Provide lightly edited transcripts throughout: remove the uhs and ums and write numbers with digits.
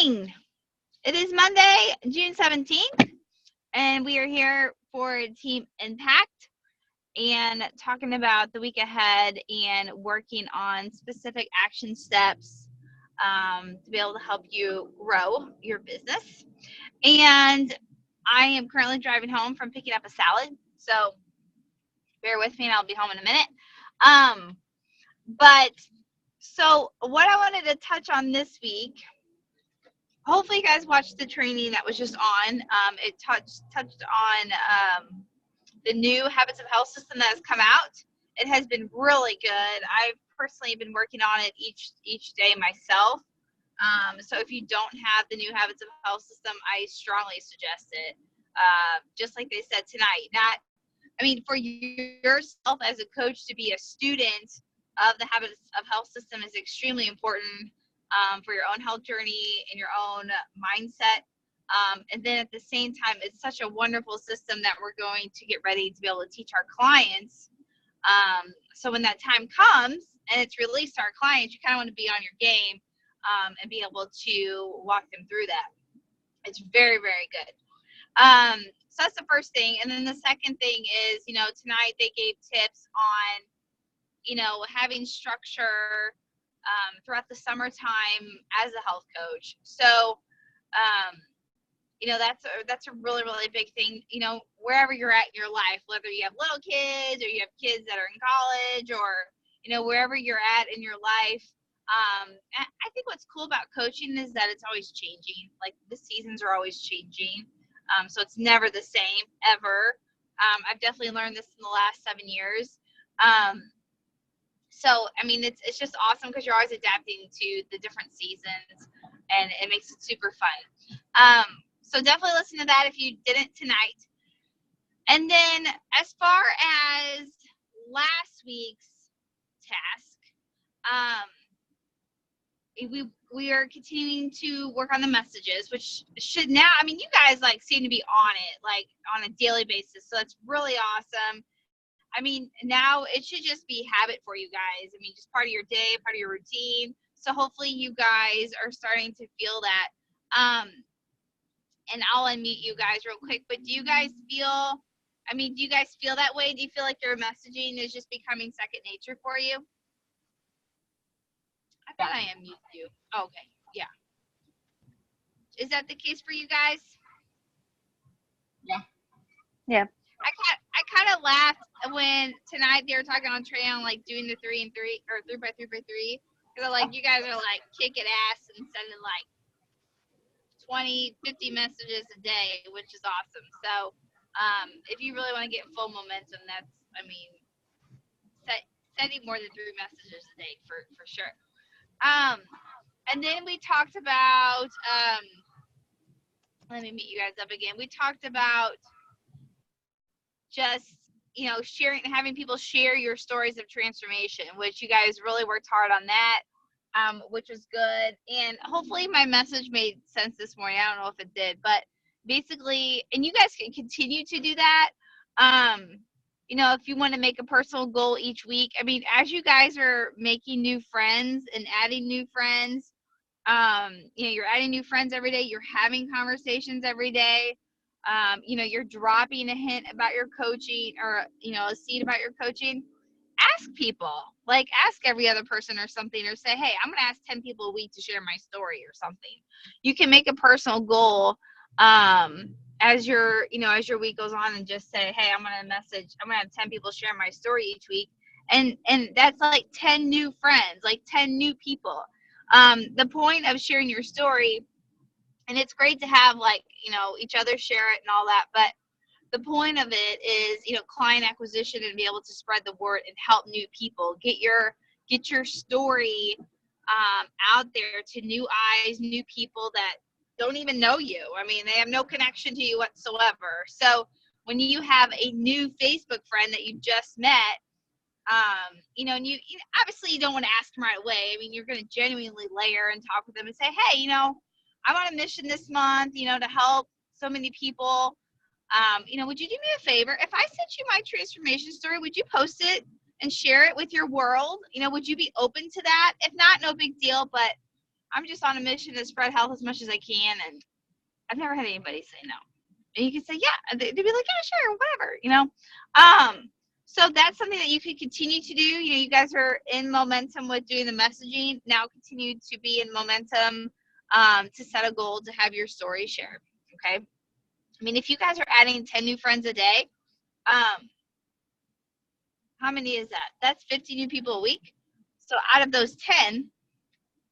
morning. It is Monday, June 17th, and we are here for Team Impact and talking about the week ahead and working on specific action steps to be able to help you grow your business. And I am currently driving home from picking up a salad, so bear with me and I'll be home in a minute. So what I wanted to touch on this week, hopefully you guys watched the training that was just on. It touched on the new Habits of Health system that has come out. It has been really good. I've personally been working on it each day myself. So if you don't have the new Habits of Health system, I strongly suggest it. Just like they said tonight, for yourself as a coach to be a student of the Habits of Health system is extremely important for your own health journey and your own mindset. And then at the same time, it's such a wonderful system that we're going to get ready to be able to teach our clients. So when that time comes and it's released to our clients, you kind of want to be on your game and be able to walk them through that. It's very, very good. So that's the first thing. And then the second thing is, tonight they gave tips on, having structure throughout the summertime as a health coach. So, that's a really, really big thing, wherever you're at in your life, whether you have little kids or you have kids that are in college or, wherever you're at in your life. I think what's cool about coaching is that it's always changing. Like the seasons are always changing. So it's never the same ever. I've definitely learned this in the last 7 years. It's just awesome because you're always adapting to the different seasons and it makes it super fun. So definitely listen to that if you didn't tonight. And then as far as last week's task, we are continuing to work on the messages, which should now, you guys seem to be on it, on a daily basis. So that's really awesome. Now it should just be habit for you guys. Just part of your day, part of your routine. So hopefully you guys are starting to feel that. And I'll unmute you guys real quick, but do you guys feel that way? Do you feel like your messaging is just becoming second nature for you? I thought I unmuted you. Oh, okay. Yeah. Is that the case for you guys? Yeah. Yeah. I kind of laughed when tonight they were talking on Trey on doing the 3 and 3 or 3 by 3 by 3. Because you guys are kicking ass and sending 20, 50 messages a day, which is awesome. So if you really want to get full momentum, that's, sending more than 3 messages a day for sure. And then we talked about, let me meet you guys up again. We talked about just, sharing, having people share your stories of transformation, which you guys really worked hard on that, which was good. And hopefully my message made sense this morning. I don't know if it did, but basically, and you guys can continue to do that. If you want to make a personal goal each week, as you guys are making new friends and adding new friends, you're adding new friends every day. You're having conversations every day. You're dropping a hint about your coaching or, a seed about your coaching. Ask people, ask every other person or something, or say, hey, I'm going to ask 10 people a week to share my story or something. You can make a personal goal as your week goes on and just say, hey, I'm going to have 10 people share my story each week. And that's 10 new friends, 10 new people. The point of sharing your story, and it's great to have each other share it and all that, but the point of it is, client acquisition and be able to spread the word and help new people. Get your story out there to new eyes, new people that don't even know you. They have no connection to you whatsoever. So when you have a new Facebook friend that you just met, and you obviously you don't want to ask them right away. You're going to genuinely layer and talk with them and say, hey, I'm on a mission this month, to help so many people. Would you do me a favor? If I sent you my transformation story, would you post it and share it with your world? Would you be open to that? If not, no big deal. But I'm just on a mission to spread health as much as I can, and I've never had anybody say no. And you can say, yeah, they'd be like, yeah, sure, whatever. So that's something that you could continue to do. You guys are in momentum with doing the messaging. Now continue to be in momentum to set a goal to have your story shared. Okay. I mean, if you guys are adding 10 new friends a day, how many is that? That's 50 new people a week. So out of those 10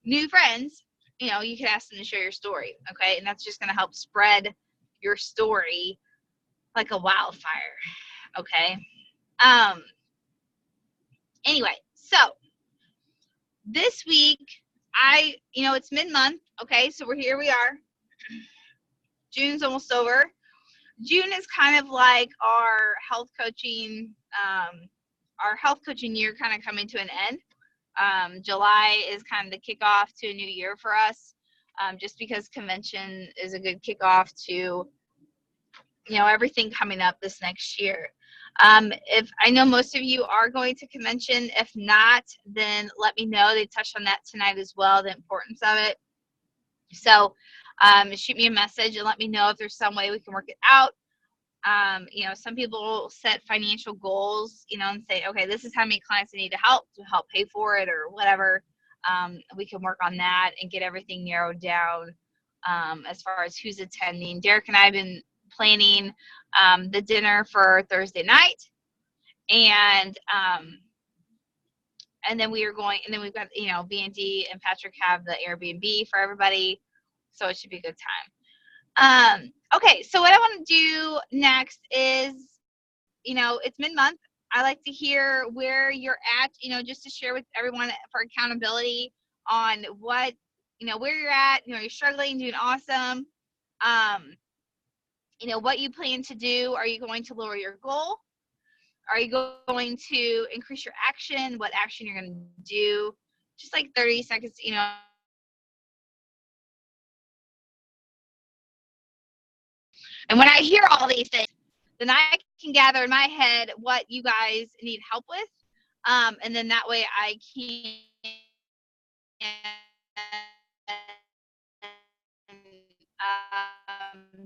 new friends, you can ask them to share your story. Okay. And that's just going to help spread your story like a wildfire. Okay. Anyway, so this week it's mid-month. Okay. So we are. June's almost over. June is kind of like our health coaching year kind of coming to an end. July is kind of the kickoff to a new year for us, just because convention is a good kickoff to, everything coming up this next year. If I know most of you are going to convention, if not, then let me know. They touched on that tonight as well, the importance of it. So shoot me a message and let me know if there's some way we can work it out. Some people set financial goals, and say, okay, this is how many clients I need to help pay for it or whatever. We can work on that and get everything narrowed down as far as who's attending. Derek and I have been planning the dinner for Thursday night, and then we've got, B&D and Patrick have the Airbnb for everybody, so it should be a good time. Okay, so what I want to do next is, it's mid-month. I like to hear where you're at, just to share with everyone for accountability on what, where you're at. You're struggling, doing awesome. What you plan to do. Are you going to lower your goal? Are you going to increase your action? What action you're going to do? Just like 30 seconds, And when I hear all these things, then I can gather in my head what you guys need help with. And then that way I can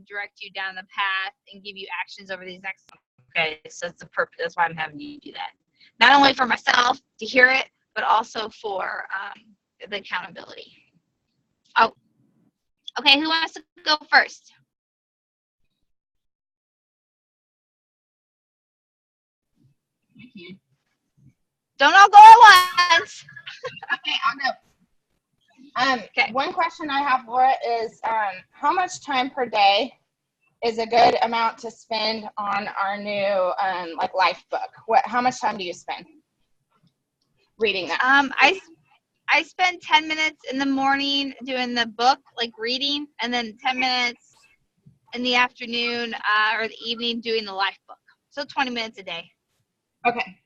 direct you down the path and give you actions over these next months. Okay, so that's the purpose. That's why I'm having you do that. Not only for myself to hear it, but also for the accountability. Oh, okay. Who wants to go first? Don't all go at once. Okay, I'll go. Okay. One question I have, Laura, is how much time per day is a good amount to spend on our new life book? How much time do you spend reading that? I spend 10 minutes in the morning doing the book, like reading, and then 10 minutes in the afternoon or the evening doing the life book. So 20 minutes a day. Okay.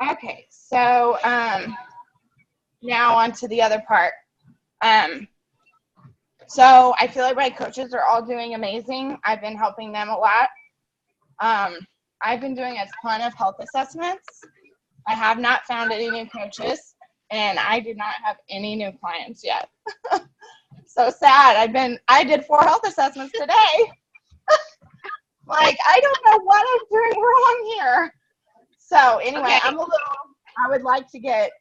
Okay, so now on to the other part. So I feel like my coaches are all doing amazing. I've been helping them a lot. I've been doing a ton of health assessments. I have not found any new coaches, and I do not have any new clients yet. So sad. I did 4 health assessments today. Like, I don't know what I'm doing wrong here. So anyway, okay. I would like to get,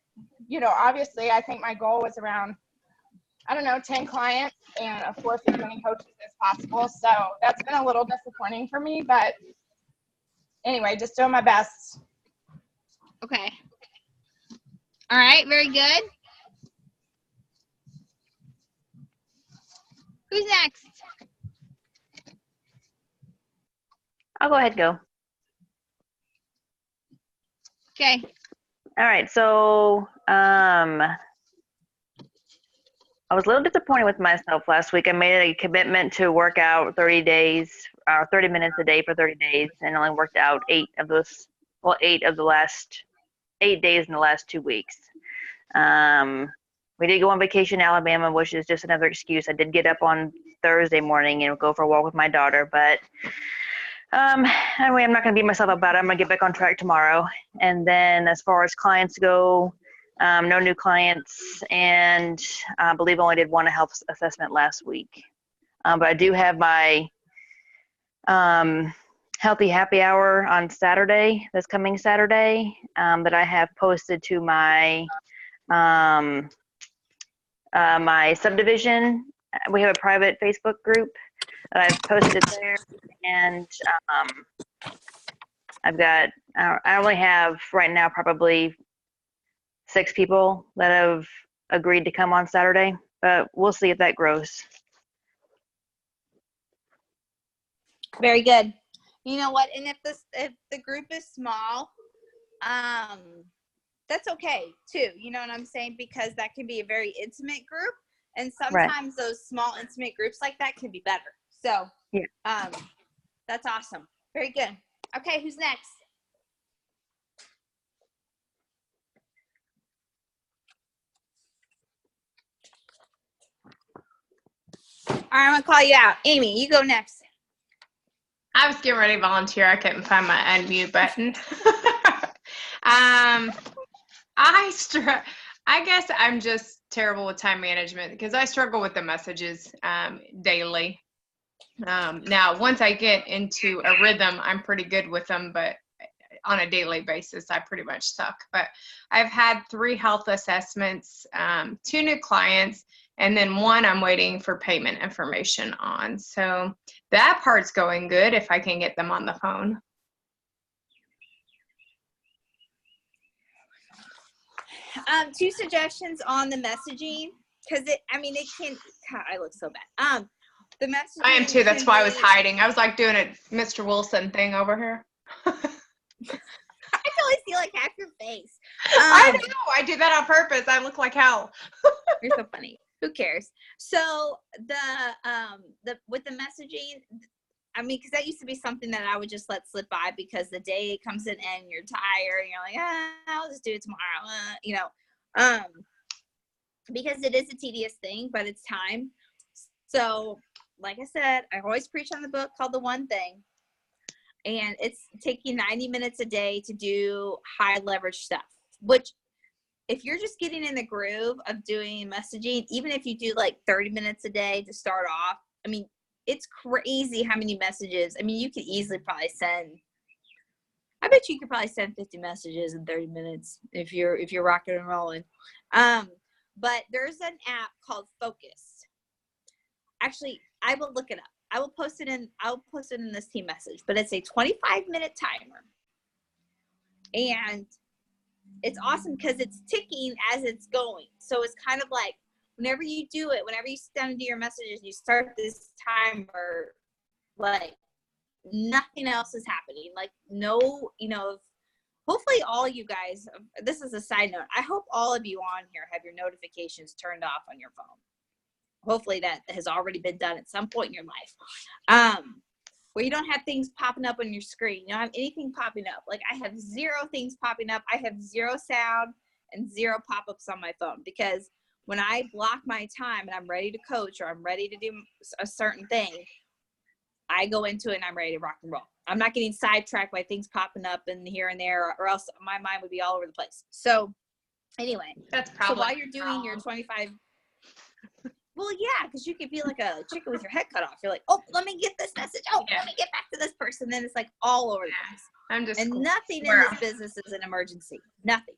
obviously I think my goal was around, 10 clients and of course as many coaches as possible. So that's been a little disappointing for me, but anyway, just doing my best. Okay. All right. Very good. Who's next? I'll go ahead and go. Okay. All right. So I was a little disappointed with myself last week. I made a commitment to work out 30 minutes a day for 30 days and only worked out 8 of the last 8 days in the last 2 weeks. We did go on vacation in Alabama, which is just another excuse. I did get up on Thursday morning and go for a walk with my daughter, but anyway, I'm not going to beat myself up about it. I'm going to get back on track tomorrow. And then as far as clients go, No new clients, and I believe only did one health assessment last week. But I do have my healthy happy hour on Saturday, this coming Saturday, that I have posted to my my subdivision. We have a private Facebook group that I've posted there, and I've got, I only have right now probably 6 people that have agreed to come on Saturday, but we'll see if that grows. Very good. You know what? And if the group is small, that's okay too. You know what I'm saying? Because that can be a very intimate group, and sometimes those small intimate groups like that can be better. So, yeah. That's awesome. Very good. Okay, who's next? All right, I'm gonna call you out. Amy, you go next. I was getting ready to volunteer. I couldn't find my unmute button. I guess I'm just terrible with time management because I struggle with the messages daily. Now, once I get into a rhythm, I'm pretty good with them, but on a daily basis, I pretty much suck. But I've had 3 health assessments, 2 new clients, and then 1 I'm waiting for payment information on. So that part's going good if I can get them on the phone. Two suggestions on the messaging, because it can, God, I look so bad. The messaging. I am too. That's why I was hiding. I was like doing a Mr. Wilson thing over here. I can only see like half your face. I know. I do that on purpose. I look like hell. You're so funny. Who cares? So the with the messaging, I mean, because that used to be something that I would just let slip by because the day comes to an end, you're tired, and you're like, I'll just do it tomorrow, because it is a tedious thing, but it's time. So, like I said, I always preach on the book called The One Thing, and it's taking 90 minutes a day to do high leverage stuff, which if you're just getting in the groove of doing messaging, even if you do like 30 minutes a day to start off, I mean, it's crazy how many messages. I mean, you could easily probably I bet you could probably send 50 messages in 30 minutes if you're rocking and rolling. But there's an app called Focus. Actually, I will look it up. I'll post it in this team message, but it's a 25-minute timer. And it's awesome because it's ticking as it's going. So it's kind of like whenever you do it, whenever you sit down and do your messages, you start this timer, like nothing else is happening. Like no, hopefully all you guys, this is a side note, I hope all of you on here have your notifications turned off on your phone. Hopefully that has already been done at some point in your life. Where you don't have things popping up on your screen. You don't have anything popping up. Like I have 0 things popping up. I have 0 sound and 0 pop-ups on my phone, because when I block my time and I'm ready to coach or I'm ready to do a certain thing, I go into it and I'm ready to rock and roll. I'm not getting sidetracked by things popping up and here and there, or else my mind would be all over the place. So anyway, that's probably so while you're doing your 25, well, yeah, because you could be like a chicken with your head cut off. You're like, oh, let me get this message. Oh, let me get back to this person. Then it's like all over the place. And nothing in this business is an emergency. Nothing.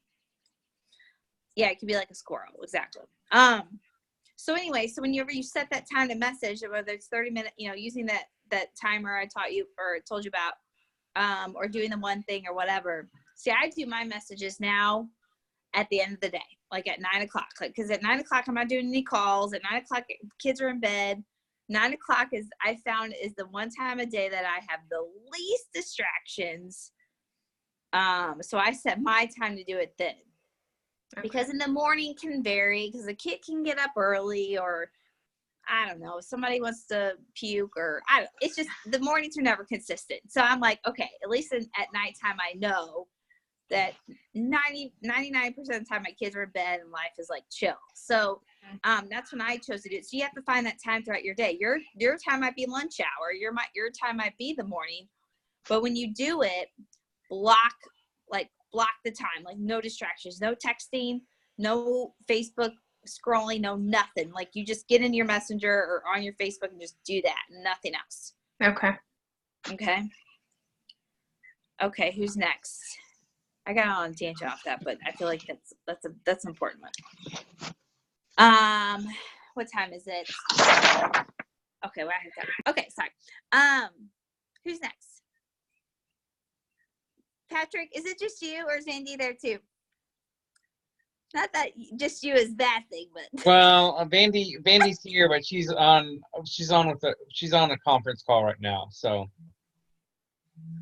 Yeah, it could be like a squirrel. Exactly. So anyway, so whenever you set that time to message, whether it's 30 minutes, using that timer I taught you or told you about, or doing the one thing or whatever. See, I do my messages now at the end of the day, like at 9 o'clock, because at 9 o'clock, I'm not doing any calls. At 9 o'clock, kids are in bed. 9 o'clock is the one time a day that I have the least distractions. So I set my time to do it then. Okay. Because in the morning can vary, because the kid can get up early, or I don't know, somebody wants to puke, or it's just the mornings are never consistent. So I'm like, okay, at least at nighttime, I know that 99% of the time my kids are in bed and life is like chill. So that's when I chose to do it. So you have to find that time throughout your day. Your time might be lunch hour. Your time might be the morning. But when you do it, block the time, like no distractions, no texting, No Facebook scrolling, no nothing. Like you just get into your messenger or on your Facebook and just do that. Nothing else. Okay. Okay. Okay, who's next? I got on a tangent off that, but I feel like that's an important one. What time is it? Okay, well, I hit that. Okay, sorry. Who's next? Patrick, is it just you or is Andy there too? Not that just you is bad thing, but Well, Vandy's here, but she's on a conference call right now. So,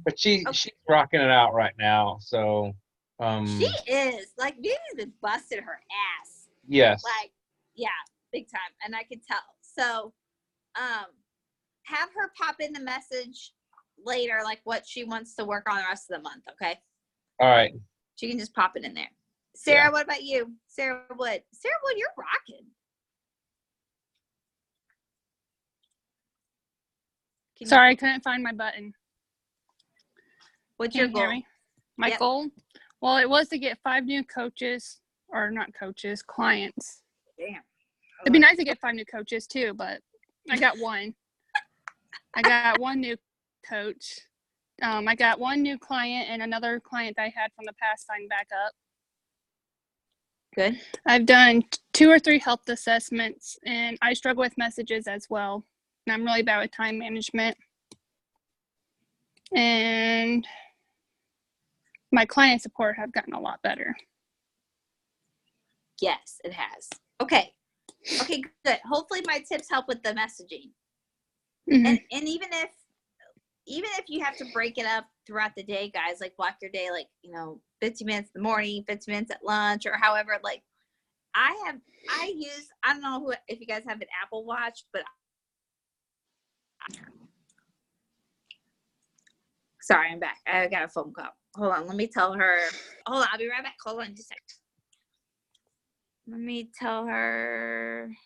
but she's rocking it out right now. So, she is. Like, Vandy's been busting her ass. yes. Like, yeah, big time, and I could tell. So, have her pop in the message later, like what she wants to work on the rest of the month. Okay. All right. She can just pop it in there. Sarah, Yeah. what about you? Sarah Wood. Sarah Wood, you're rocking. Sorry, I couldn't find my button. What's Can your you hear goal? me? My Yep. goal? Well, it was to get 5 new coaches, or not coaches, clients. Damn. It'd be nice to get 5 new coaches too, but I got one. I got 1 new coach. I got 1 new client and another client that I had from the past signed back up. Good. I've done 2 or 3 health assessments, and I struggle with messages as well. And I'm really bad with time management. And my client support have gotten a lot better. Yes, it has. Okay. Okay, good. Hopefully my tips help with the messaging. Mhm. And even if you have to break it up throughout the day, guys, like block your day, like, 50 minutes in the morning, 50 minutes at lunch, or however, like I don't know if you guys have an Apple Watch, but sorry, I'm back. I got a phone call. Hold on. Let me tell her. Hold on. I'll be right back. Hold on just a sec. Let me tell her.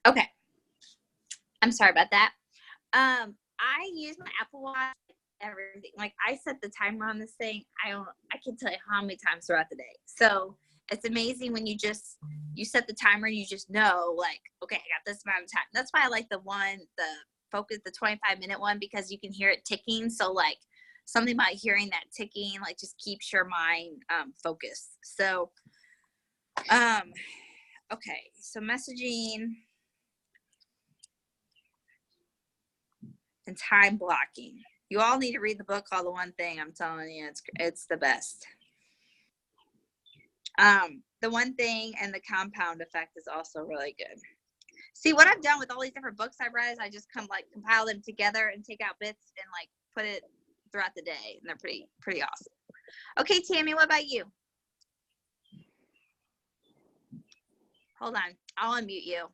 Okay. I'm sorry about that. I use my Apple Watch, everything. Like, I set the timer on this thing. I can tell you how many times throughout the day. So it's amazing when you set the timer and you just know, like, okay, I got this amount of time. That's why I like the focus, the 25-minute one, because you can hear it ticking. So, like, something about hearing that ticking, like, just keeps your mind focused. So, okay. So messaging and time blocking. You all need to read the book called The One Thing. I'm telling you, it's the best. The One Thing and The Compound Effect is also really good. See, what I've done with all these different books I've read is I just compile them together and take out bits and, like, put it throughout the day, and they're pretty awesome. Okay, Tammy, what about you? Hold on, I'll unmute you,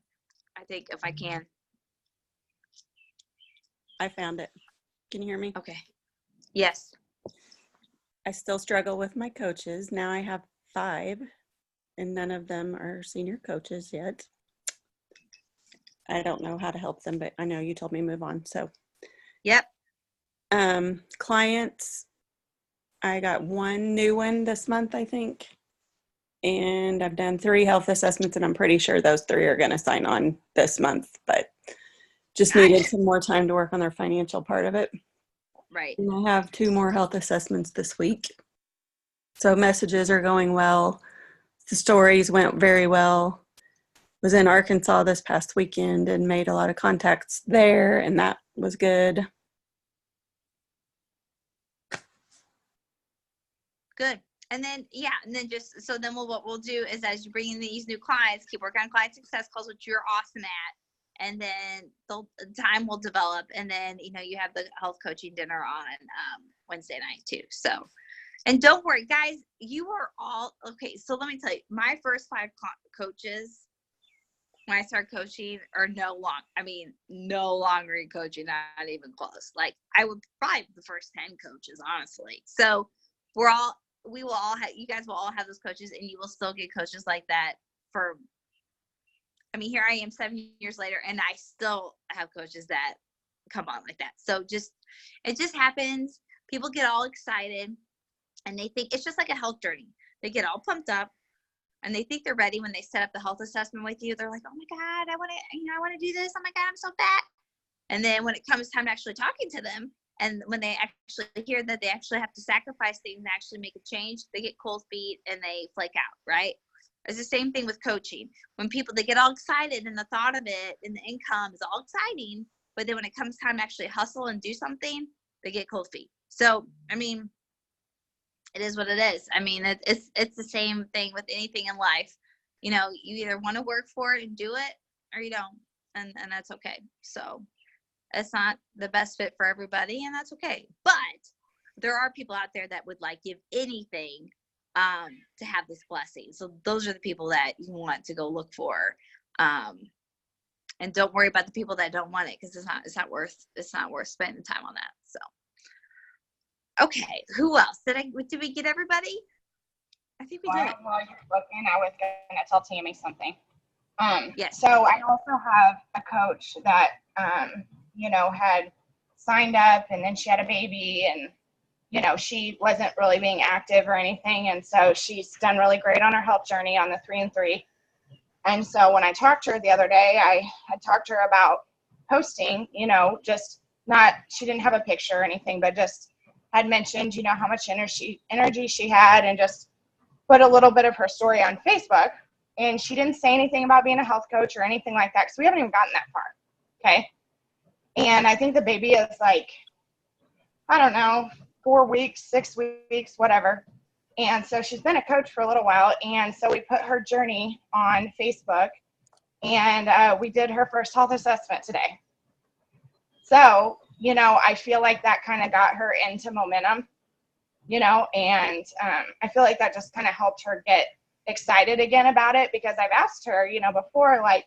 I think, if I can. I found it. Can you hear me? Okay. Yes. I still struggle with my coaches. Now I have 5, and none of them are senior coaches yet. I don't know how to help them, but I know you told me move on. So, Yep. Clients, I got 1 new one this month, I think. And I've done 3 health assessments, and I'm pretty sure those 3 are going to sign on this month, but just needed some more time to work on their financial part of it. Right. And I have 2 more health assessments this week. So messages are going well. The stories went very well. Was in Arkansas this past weekend and made a lot of contacts there, and that was good. Good. And then, what we'll do is, as you bring in these new clients, keep working on client success calls, which you're awesome at. And then time will develop. And then, you have the health coaching dinner on Wednesday night too. So, and don't worry, guys, you are all, okay. So let me tell you, my first 5 coaches, when I started coaching, are no longer in coaching, not even close. Like, I would probably the first 10 coaches, honestly. So you guys will all have those coaches, and you will still get coaches like that here I am 7 years later, and I still have coaches that come on like that. So it just happens. People get all excited and they think it's just like a health journey. They get all pumped up and they think they're ready when they set up the health assessment with you. They're like, oh my God, I want to do this. Oh my God, I'm so fat. And then when it comes time to actually talking to them, and when they actually hear that they actually have to sacrifice things and actually make a change, they get cold feet and they flake out, right? It's the same thing with coaching. When people, they get all excited and the thought of it and the income is all exciting, but then when it comes time to actually hustle and do something, they get cold feet. So, I mean, it is what it is. I mean, it's the same thing with anything in life. You know, you either want to work for it and do it or you don't, and that's okay. So it's not the best fit for everybody, and that's okay. But there are people out there that would like give anything to have this blessing. So those are the people that you want to go look for. And don't worry about the people that don't want it, because it's not worth spending time on that. So okay, who else? Did we get everybody? I think we did. While you're looking, I was gonna tell Tammy something. Yes. So I also have a coach that had signed up, and then she had a baby, and she wasn't really being active or anything, and so she's done really great on her health journey on the 3 and 3. And so when I talked to her the other day, I had talked to her about posting, just not, she didn't have a picture or anything, but just had mentioned, how much energy she had, and just put a little bit of her story on Facebook. And she didn't say anything about being a health coach or anything like that, because we haven't even gotten that far. Okay. And I think the baby is like, I don't know, 4 weeks, 6 weeks, whatever. And so she's been a coach for a little while. And so we put her journey on Facebook, and we did her first health assessment today. So, I feel like that kind of got her into momentum, and I feel like that just kind of helped her get excited again about it, because I've asked her, before, like,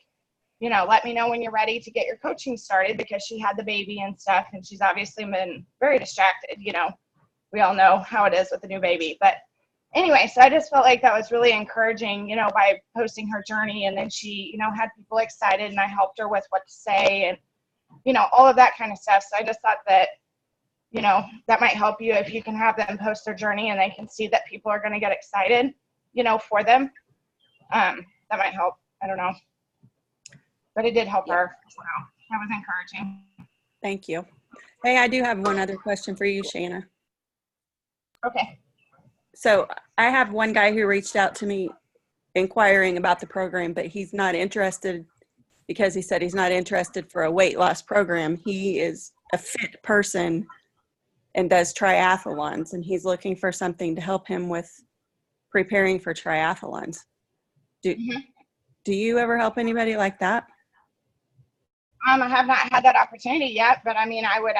let me know when you're ready to get your coaching started, because she had the baby and stuff, and she's obviously been very distracted. We all know how it is with a new baby. But anyway, so I just felt like that was really encouraging, by posting her journey, and then she, had people excited, and I helped her with what to say, and all of that kind of stuff. So I just thought that, that might help you if you can have them post their journey and they can see that people are going to get excited, for them. That might help. I don't know. But it did help her. So that was encouraging. Thank you. Hey, I do have one other question for you, Shanna. Okay. So I have one guy who reached out to me inquiring about the program, but he's not interested, because he said he's not interested for a weight loss program. He is a fit person and does triathlons, and he's looking for something to help him with preparing for triathlons. Do you ever help anybody like that? I have not had that opportunity yet, but I mean, I would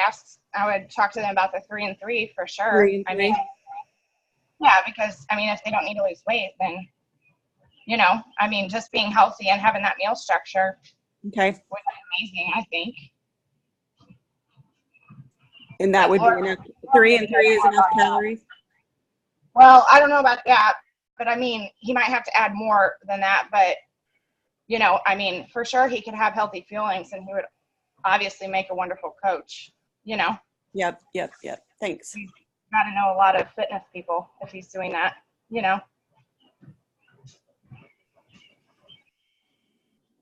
talk to them about the 3 and 3 for sure. 3 and 3. I mean, yeah, because I mean, if they don't need to lose weight, then, I mean, just being healthy and having that meal structure Okay. would be amazing, I think. And that would be enough. 3 and 3 is enough calories? Well, I don't know about that, but I mean, he might have to add more than that, but I mean, for sure he could have healthy feelings, and he would obviously make a wonderful coach, Yep. Thanks. He's got to know a lot of fitness people if he's doing that,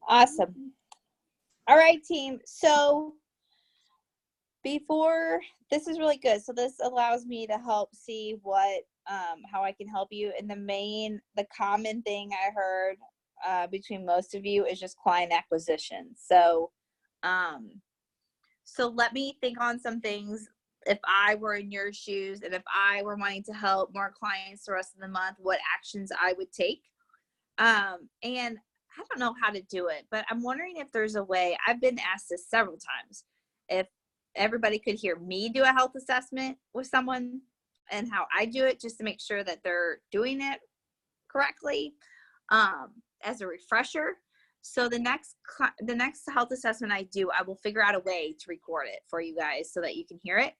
Awesome. All right, team. So before, this is really good. So this allows me to help see what, how I can help you. And the common thing I heard between most of you is just client acquisition. So, so let me think on some things. If I were in your shoes, and if I were wanting to help more clients the rest of the month, what actions I would take. And I don't know how to do it, but I'm wondering if there's a way. I've been asked this several times, if everybody could hear me do a health assessment with someone and how I do it, just to make sure that they're doing it correctly, as a refresher. So the next health assessment I do, I will figure out a way to record it for you guys so that you can hear it.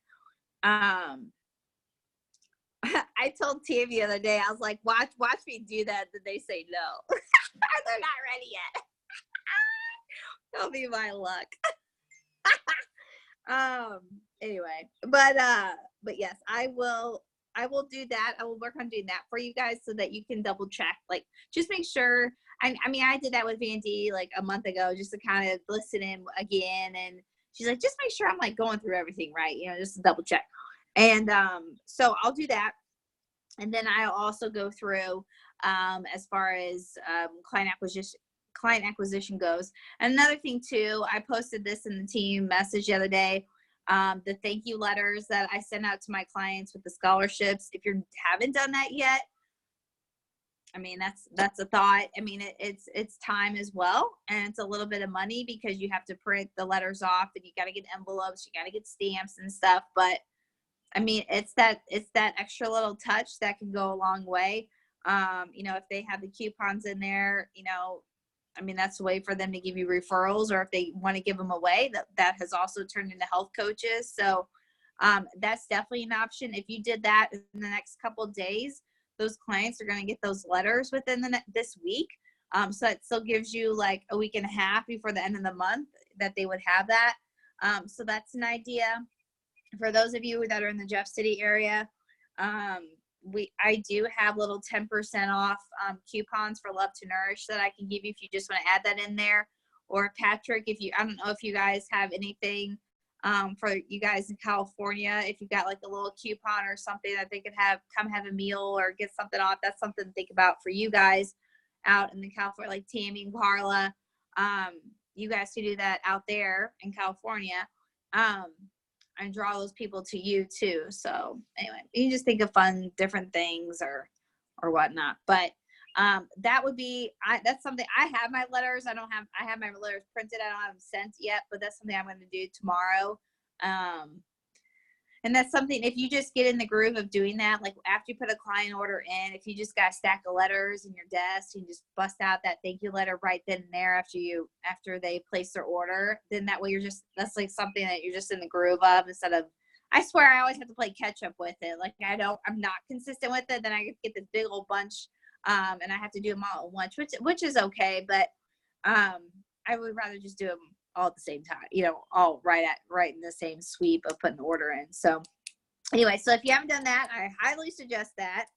I told Tammy the other day, I was like, watch me do that. Then they say no. They're not ready yet. That'll be my luck. Anyway, but yes, I will do that. I will work on doing that for you guys so that you can double check. Like, just make sure. I mean, I did that with Vandy like a month ago just to kind of listen in again. And she's like, just make sure I'm like going through everything right, just to double check. And so I'll do that. And then I'll also go through as far as client acquisition goes. And another thing too, I posted this in the team message the other day. The thank you letters that I send out to my clients with the scholarships. If you haven't done that yet, I mean, that's a thought. I mean, it's time as well. And it's a little bit of money because you have to print the letters off and you got to get envelopes, you got to get stamps and stuff. But I mean, it's that extra little touch that can go a long way. If they have the coupons in there, I mean, that's a way for them to give you referrals, or if they want to give them away, that has also turned into health coaches. So that's definitely an option. If you did that in the next couple of days, those clients are going to get those letters within this week. So it still gives you like a week and a half before the end of the month that they would have that. So that's an idea. For those of you that are in the Jeff City area, I do have little 10% off coupons for Love to Nourish that I can give you if you just want to add that in there. Or Patrick, I don't know if you guys have anything for you guys in California, if you've got like a little coupon or something that they could come have a meal or get something off. That's something to think about for you guys out in the California, like Tammy and Carla. You guys can do that out there in California. And draw those people to you too. So anyway, you can just think of fun, different things or whatnot. But that would be, that's something. I have my letters. I have my letters printed. I don't have them sent yet, but that's something I'm going to do tomorrow. And that's something, if you just get in the groove of doing that, like after you put a client order in, if you just got a stack of letters in your desk, you just bust out that thank you letter right then and there after they place their order, then that way that's like something that you're just in the groove of, instead of, I swear I always have to play catch up with it. Like I'm not consistent with it. Then I get this big old bunch and I have to do them all at once, which is okay. But I would rather just do them all at the same time, all right in the same sweep of putting the order in. So anyway, so if you haven't done that, I highly suggest that.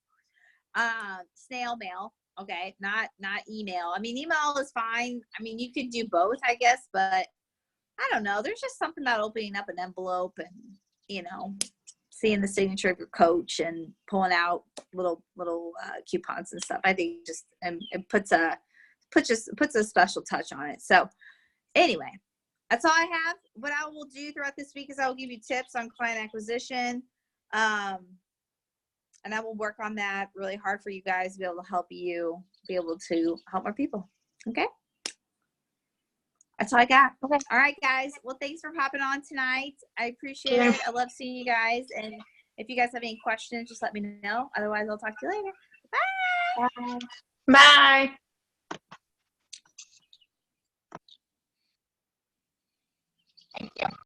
Snail mail, okay, not email. I mean, email is fine. I mean, you could do both, I guess, but I don't know. There's just something about opening up an envelope and, seeing the signature of your coach and pulling out little coupons and stuff. I think it puts a special touch on it. So anyway, that's all I have. What I will do throughout this week is I will give you tips on client acquisition. And I will work on that really hard for you guys to be able to help more people. Okay. That's all I got. Okay. All right, guys. Well, thanks for popping on tonight. I appreciate it. I love seeing you guys. And if you guys have any questions, just let me know. Otherwise, I'll talk to you later. Bye. Bye. Thank you.